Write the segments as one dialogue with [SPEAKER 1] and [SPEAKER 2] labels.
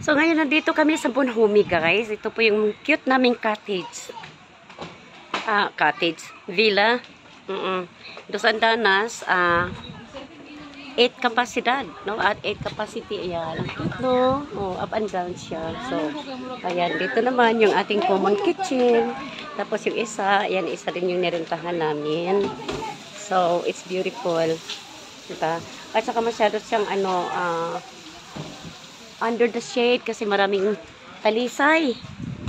[SPEAKER 1] So ngayon nandito kami sa Bonhomie, guys. Ito po yung cute naming cottage. Cottage. Villa. Dos Andanas. 8 kapasidad, no? At 8 capacity, ayan. Ang cute, no? Oh, up and down siya. So, ayan. Dito naman yung ating common kitchen. Tapos yung isa, ayan, isa din yung nirentahan namin. So, it's beautiful. Diba? At saka masyado siyang, under the shade kasi maraming talisay.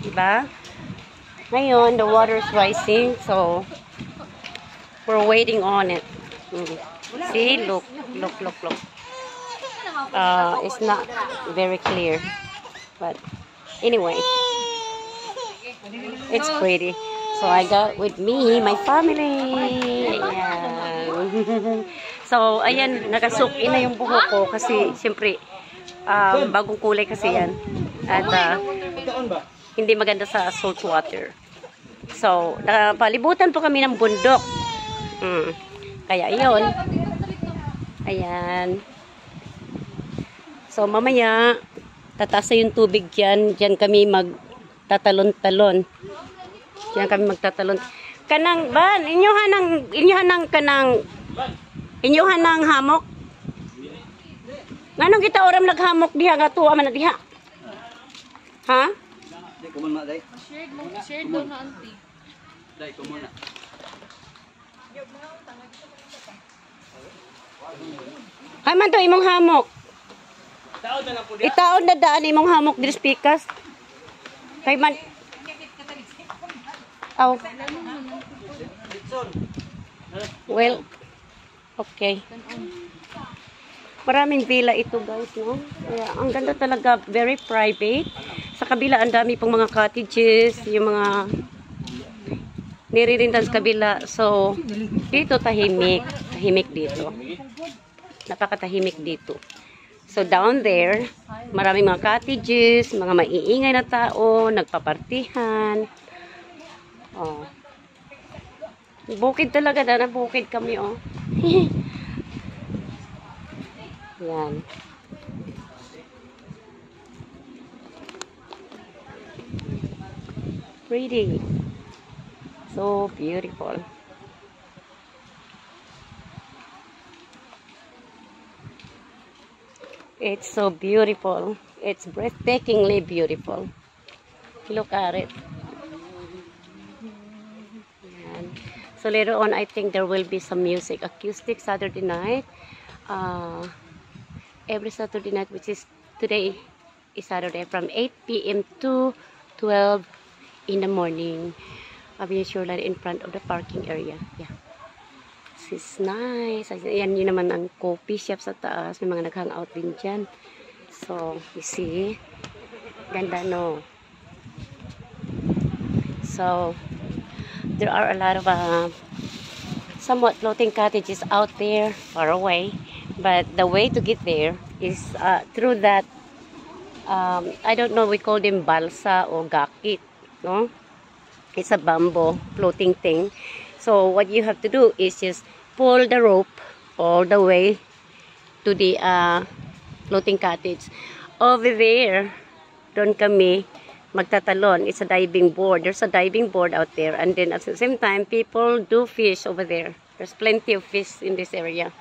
[SPEAKER 1] Diba? Ngayon, the water is rising. So, we're waiting on it. See, look. It's not very clear, but anyway, it's pretty. So I got with me my family. Ayan. So ayan, nakasukin na yung buhok ko kasi siyempre bagong kulay kasi yan at hindi maganda sa salt water. So napalibutan po kami ng bundok. Kaya iyon. Ayan. So, mamaya, tataas na yung tubig dyan. Dyan kami magtatalon-talon. Dyan kami magtatalon. Kanang, ban, inyuhan ng hamok. Nganong kita oram naghamok diha, nga tuwa man na diha? Ha?
[SPEAKER 2] Day, kumuna, day.
[SPEAKER 3] Shared daw na, auntie.
[SPEAKER 2] Day, kumuna.
[SPEAKER 1] Hay man to imong hamok. Itaod na daan imong hamok diri pikas. Kay man. Aw. Well. Okay. Maraming villa ito, guys, no? Kaya ang ganda talaga, very private. Sa kabila ang dami pong mga cottages, yung mga niririntan sa kabila. So, dito tahimik dito. Napakatahimik dito. So, down there, maraming mga cottages, mga maiingay na tao, nagpapartihan. Oh. Bukid talaga, bukid kami, oh. Yan. Pretty. So beautiful. It's so beautiful. It's breathtakingly beautiful. Look at it. Ayan. So later on, I think there will be some music. Acoustic Saturday night. Every Saturday night, which is today is Saturday, from 8 p.m. to 12 in the morning. I'll be sure that in front of the parking area. Yeah. This is nice. Ayan, yun naman ang coffee shop sa taas. May mga nag-hangout din dyan. So, you see. Ganda, no? So, there are a lot of somewhat floating cottages out there, far away. But the way to get there is through that, I don't know, we call them balsa or gakit, no? It's a bamboo floating thing. So what you have to do is just pull the rope all the way to the floating cottage. Over there, doon kami magtatalon. It's a diving board. There's a diving board out there. And then at the same time, people do fish over there. There's plenty of fish in this area.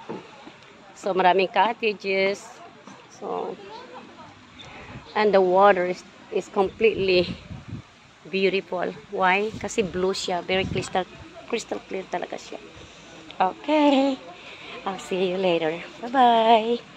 [SPEAKER 1] So maraming cottages. So, and the water is completely beautiful. Why? Kasi blue siya. Very crystal clear talaga siya. Okay. I'll see you later. Bye-bye.